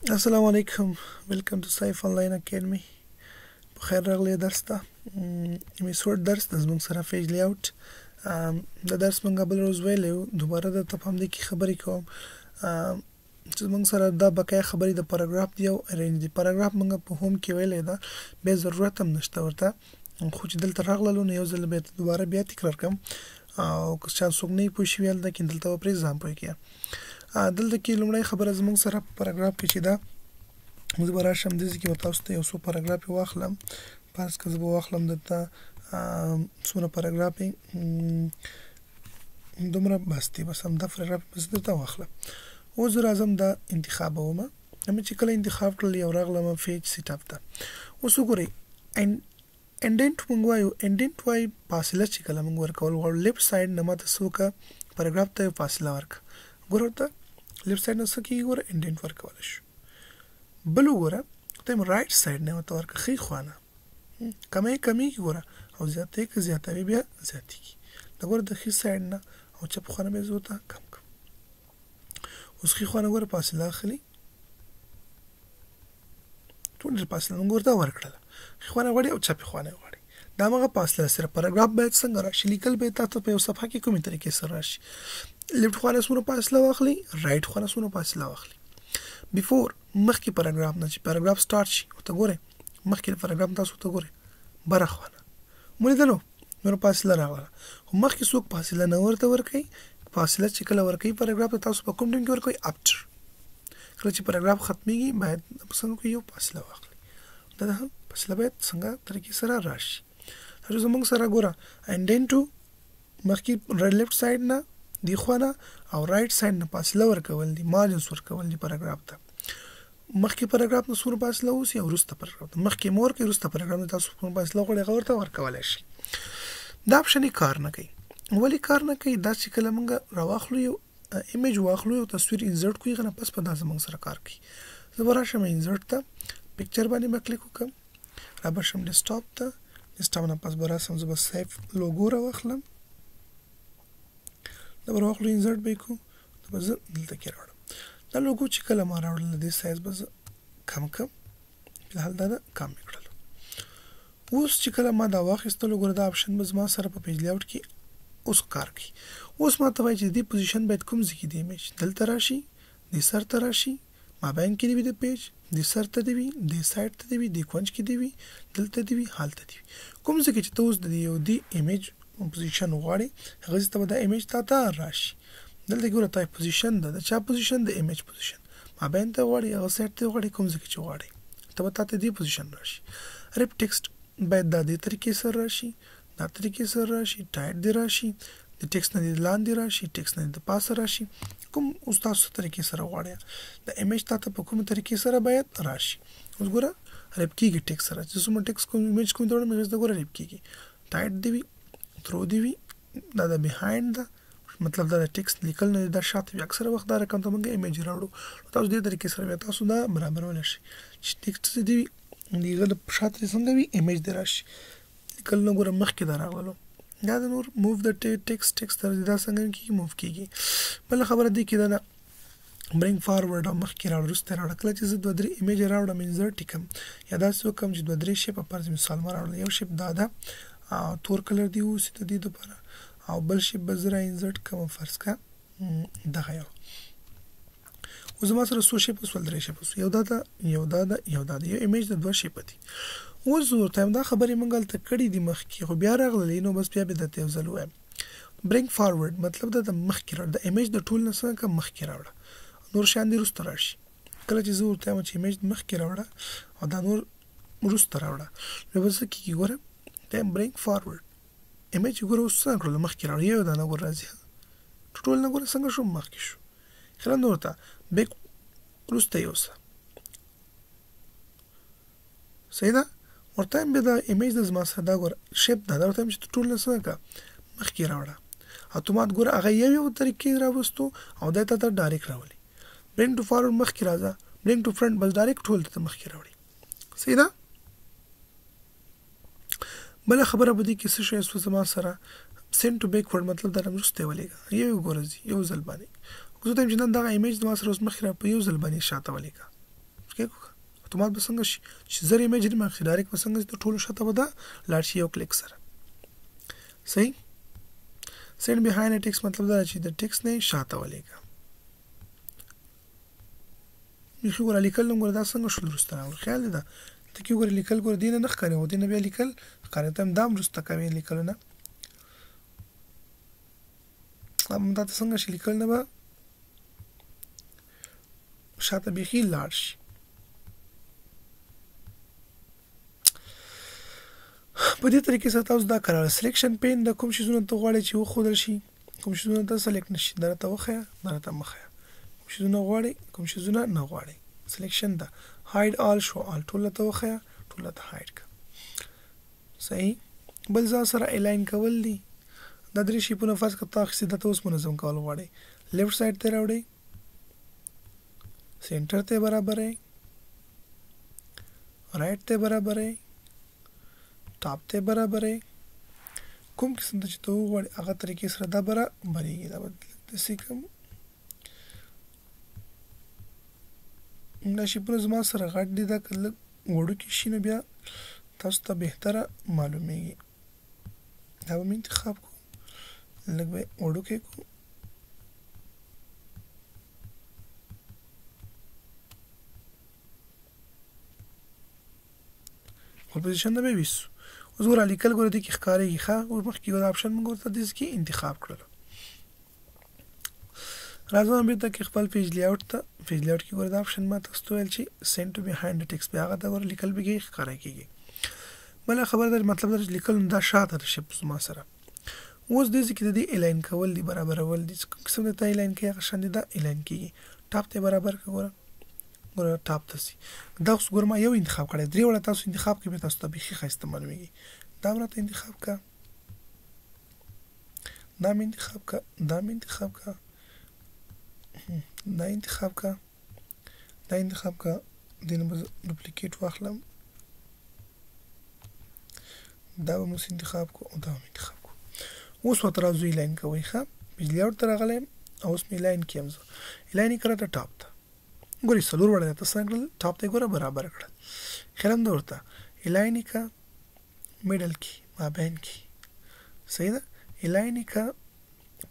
السلام علیکم ویلکم ټو سایف آنلاین اکیډمي په خیر راغلی درس ته میسور درس د زموږ سره پیج لیاوټ د درس موږ بل روز ویلو دوباره د تفهم دي کی خبرې کوم چې موږ سره دا بقای خبرې د پاراګراف دی او ارینج دی پاراګراف موږ په هوم کې ویلې ده به ضرورت هم نشته ورته خو چې دلته راغلو نو یو ځل به دوباره بیا تکرار کوم او که څه څوک نه پوه شي ول دا کې دلته پر ایگزامپل کې دلته کې لومړی خبره زموږ سره پاراګراف کې چې دا موږ به راشم د ځکه تاسو ته یو څو پاراګراف واخلم پس که زه به واخلم دلته څومره پاراګراف دومره بس دی بس هم دا پاراګراف بس دلته واخلم اوس راځم دا انتخاب ومه هم چې کله انتخاب کړل یو راغلم پیج سیټ اپ ته اوس وګورئ انډنټ موږ وایو انډنټ وای فاصله چې کله موږ ورکول غواړو لیفت ساید نه ماته څوک پاراګراف ته فاصله ورک ګورو ته لیفت ساید نه څه کیږي ګوره انډنټ ورکول شو بل وګوره ته رائټ ساید نه ماته ورک خې خوانه کمی ګوره او زیاتې کې زیاتې بیا زیاتې کی دا ګوره د خې ساید نه او چپ خوانه به زوته کم اوس خې خوانه ګوره فاصله اخلي ټول فاصله موږ ورته ورکړل خوانه غوړي او چپ خوانه غوړي دا موږ فاصله سره پاراګراف باید څنګه راشي لیکل به تاسو په یو صفحه کې کومې طریقې سره راشي لیفت خوانه سره فاصله واخلي رائټ خوانه سره فاصله واخلي بیفور مخکې پاراګراف نه چې پاراګراف سٹارټ شي او ته ګوره مخکې پاراګراف تاسو ته ګوره بره خوانه مونږ دلو نور فاصله راغله خو مخکې څوک فاصله نه ورته ورکي فاصله چې کله ورکي پاراګراف تاسو په کوم ټیم کې ورکوي افټر کله چې پاراګراف ختميږي باید پسند کوي یو فاصله واخلي دا فاصله باید څنګه طریقې سره راشي هر زمونږ سره ګوره انډنټو مخکې لیفت ساید نه دی خوانه او رائټ ساید نه فاصله ورکول دي مارجنز ورکول دي پاراګراف ته مخکې پاراګراف نه سور فاصله اوس یا ورسته پاراګراف مخکې مور کې ورسته پاراګراف تاسو په فاصله غوړي ورته ورکول شي دا اپشن کار نه کوي ولی کار نه کوي دا چې کله موږ راواخلو یو ایمیج واخلو یو تصویر انسرټ کوي غنه پس په داسې موږ سره کار کوي زبر شم انسرټ ته پکچر باندې کلیک وکم را بشم ډیسکټاپ ته ډیسکټاپ نه پس برا سم زبر سیف لوګو راوخلم دا راوخلو انسرټ به کو دا بز دلته کې راوړم دا لوګو چې کله ما راوړل د سایز بز کم په حال دا کم کړل اوس چې کله ما دا واخیستل وګوره دا اپشن بز ما سره په پیج لیاوټ کې اوس کار کوي اوس ما ته وایي چې دی پوزیشن باید کوم ځای کې دی ایمیج دلته راشي د سر ته راشي ما باندې کې دی د پیج د سر ته دی د سایډ ته دی د کونج کې دی دلته دی حالت دی کوم ځای کې چې تاسو د یو دی ایمیج پوزیشن غواړي هغه ته د ایمیج ته راشي دلته ګوره تای پوزیشن ده چا پوزیشن د ایمیج پوزیشن ما باندې ته غواړي هغه سایډ ته غواړي کوم ځای کې غواړي ته دی پوزیشن راشي ریپ ټیکسټ باید د دې طریقې سره راشي دا طریقې سره راشي ټایټ دی راشي د ټیکس نه لاندې راشي ټیکس نه د پاسه راشي کوم استاد طریقې سره غواړي د ایمیج ته په کوم طریقې سره باید راشي اوس ګوره ریپ کیږي ټیکس سره چې څومره ټیکس کوم ایمیج کوم ډول ایمیج دا ګوره ریپ کیږي ټایټ دی ترو دی دا د بیهایند دا مطلب دا ټیکس لیکل نه دا شاته اکثره وخت دا رقم ته موږ ایمیج راوړو تاسو دې طریقې سره تاسو دا برابر ولشي چې ټیکس دی دیغه د شاته څنګه وي ایمیج دی راشي کله نو ګوره مخکې دا راغلو دا د نور موو د ټیکس تر دا څنګه کیږي موو کیږي بل خبره دی کې دا برینګ فارورډ او مخکې راوړل رسته راوړل کله چې زه دوه درې ایمیج راوړم انسرټ ټیکم یا دا څه کوم چې دوه درې شیپ په فرض مثال ما راوړل یو شیپ دا تور کلر دی اوس ته دی لپاره او بل شیپ بزرا انسرټ کوم فرض کا دغه یو اوس ما سره سو شیپ وسول درې شیپ یو دا یو ایمیج د دوه شیپ دي اوس ورته دا خبرې منګل ته کړې دي مخکې خو بیا راغلې نو بس بیا به د ته ځل وایم برینګ فارورډ مطلب دا د مخکې راوړ د ایمیج د ټول نه څنګه مخکې راوړ نور شان دي رست راشي کله چې زه ورته چې ایمیج مخکې راوړ او دا نور رست راوړ نو بس کې ګوره دا برینګ فارورډ ایمیج ګوره اوس څنګه مخکې راوړ یو دا نه ګور راځي ټول نه ګوره څنګه شو مخکې شو خلک نور ته بیک رست یوسه صحیح ده ورته به دا ایمیج د زما سره دا ګور شیپ دا ورته چې ټول نه څنګه مخکې راوړه اتومات ګور هغه یو طریقې راوستو او دا ته ډایرکټ راولي برینګ ټو فارورډ مخکې راځه برینګ ټو فرنٹ بس ډایرکټ ټول ته مخکې راوړي صحیح ده بل خبره بده کې څه شی زما سره سینډ ټو بیکورډ مطلب دا رمسته ولېګا یو ګورځي یو ځل باندې زه ته چې نن دا ایمیج د ما سره اوس مخې را په یو ځل باندې شاته ولېګا کې اتومات به څنګه شي چې زر ایمیج ما ډایرکټ به څنګه د ټولو شاته به دا لاړ شي یو کلیک سره صحیح سینډ بیهایند ټیکس مطلب دا چې د ټیکس نه شاته ولېږه یخي ور لیکل نو دا څنګه شول رسته خیال دی دا ته کې ور لیکل ګور دینه نه ښکاري و دینه بیا لیکل ښکاري ته دام رسته کوي لیکل نه هم دا څنګه شي لیکل نه به شاته بيخي لاړ شي په دې طریقې سره تاسو دا کارول سلیکشن پین د کوم شیزونو ته غواړئ چې وښودل شي کوم شیزونو ته سلیکټ نشي دا ته وخیا دا ته مخیا کوم شیزونه غواړئ کوم شیزونه نه غواړئ سلیکشن دا هاید آل شو آل ټول ته وخیا ټول ته هاید کا صحیح بل ځا سره الاین کول دي دا درې شي په نفاس کې تاسو د اوس منظم کول غواړئ لیفت سایډ ته راوړئ सेंटर ते बराबर है राइट ते बराबर है टॉप ते बराबर है کوم قسم ته چې ته وغواړې هغه طریقې سره دا برابرېږي دا به داسې کوم دا شیپونه زما سره غټ دي دا که لږ وړوکي شي نو بیا تاسو ته بهتره معلومیږي دا به مې انتخاب کړو لږ به وړوکی کړو پوزیشن نه ویسو اوس ور لیکل ګور دي کې ښکارېږي ښه او مخکې یو آپشن موږ ورته دې کې انتخاب کړل راځم به ته خپل پیج لیاوټ ته پیج لیاوټ کې ور دا آپشن ما تاسو ته ویل چې سینډ ټو بیهایند ټیکس بیا هغه دا ور لیکل به کې ښکارېږي بل خبردار مطلب دا لیکل دا شاته شي ما سره اوس دې کې د دې الاین کول دي برابرول دي قسم ته الاین کې هغه شان دي دا الاین کېږي ټاپ ته برابر کړو ګور ټاپ تاسي دا اوس ګور ما یو انتخاب کړی درې وړه تاسو انتخاب کې به تاسو ته بيخي ښایسته معلومیږي دا مرته انتخاب کا دا مې انتخاب کا دا مې انتخاب کا دا انتخاب کا دا انتخاب کا دینه ډوپلیکیټ واخلم دا به موږ انتخاب کو او دا مې انتخاب کو اوس وتر راځي لاین کوي ښه بجلی اور تر غلم اوس مې لاین کېم زه لاین کړه ته ټاپ ته ګوري سلور وړه تاسو څنګه ټاپ ته ګوره برابر کړل خلم دورته الاین کا میډل کی ما بین کی صحیح ده الاین کا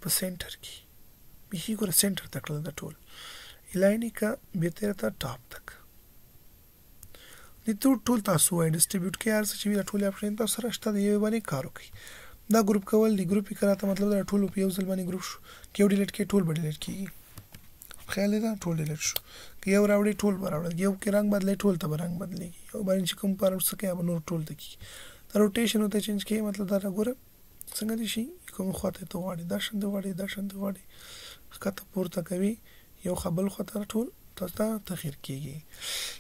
په سنټر کی بيخي ګوره سنټر ته کړل د ټول الاین کا به تر ته ټاپ تک دي ټول تاسو وای ډیسټریبیوټ کې ارڅ چې وی ټول اپشن تاسو سره شته دی باندې کار وکړي دا ګروپ کول دی ګروپ کړه ته مطلب دا ټول په یو ځل باندې ګروپ شو کې ډیلیټ کې ټول ډیلیټ کی خیال دا ټول ډیلیټ شو کې یو راوړي ټول راوړي یو کې رنگ بدلې ټول ته رنگ بدلېږي یو باندې چې کوم پر څه کې نور ټول ته کی دا روټیشن ته چینج کې مطلب دا ګوره څنګه دي شي کوم خواته ته واړي دا شند واړي دا شند واړي کته پورته کوي یو خپل خطر ټول تاسو تغیر کیږي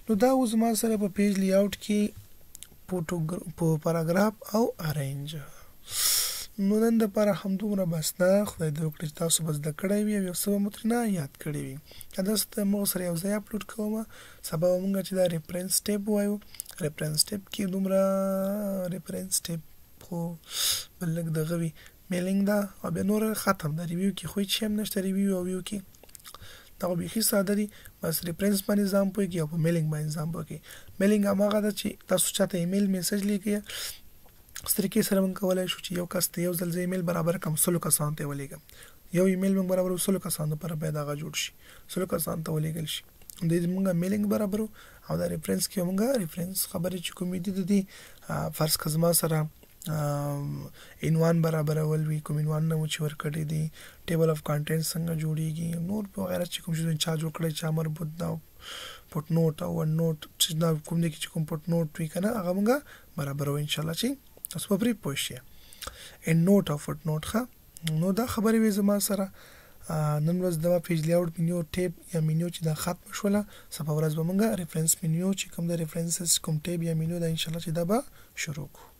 نو دا اوس ما سره په پیج لیاوټ کې په پاراګراف او ارینج نو نن د پر همدومره بس دا خدای دې وکړي تاسو بس د کړی وي یو څه مترنه یاد کړی وي دا ست مو سره یو ځای اپلوډ کوم سبا موږ چې دا ریفرنس ټیب وایو ریفرنس ټیب کې دومره ریفرنس ټیب خو بلګ د غوي میلینګ دا او به نور ختم د ریویو کې خو هیڅ هم نشته ریویو او ویو کې دا به هیڅ ساده دي بس ریفرنس باندې ځم پوي کې او په میلینګ باندې ځم پوي کې میلینګ هغه دا چې تاسو چاته ایمیل میسج لیکي سترګې سره موږ کولای شو چې یو کس ته یو ځل ایمیل برابر کم سلو کسان ته ولېږم یو ایمیل موږ برابر سلو کسان پر پیدا غا جوړ شي سلو کسان ته ولېږل شي د دې موږ میلینګ برابر او دا ریفرنس کې موږ ریفرنس خبرې چې کوم دي فرض کزما سره عنوان برابر اول وی کوم عنوان نو چې ورکړی دی ټیبل اف کانټینټ څنګه جوړیږي نور په غیره چې کوم څه چا جوړ کړی چا مربوط دا پټ نوٹ او ون نوٹ چې دا کوم دي چې کوم پټ نوٹ وی کنه هغه موږ برابر و ان شاء الله چې تاسو په پری پوښیه ان نوٹ او فوټ نوٹ ښه نو دا خبرې وې زما سره نن ورځ د پیج لیاوټ منیو ټیب یا منیو چې دا ختم شوله سبا ورځ به موږ ریفرنس منیو چې کوم د ریفرنسز کوم ټیب یا منیو دا ان شاء الله چې دا به شروع کوو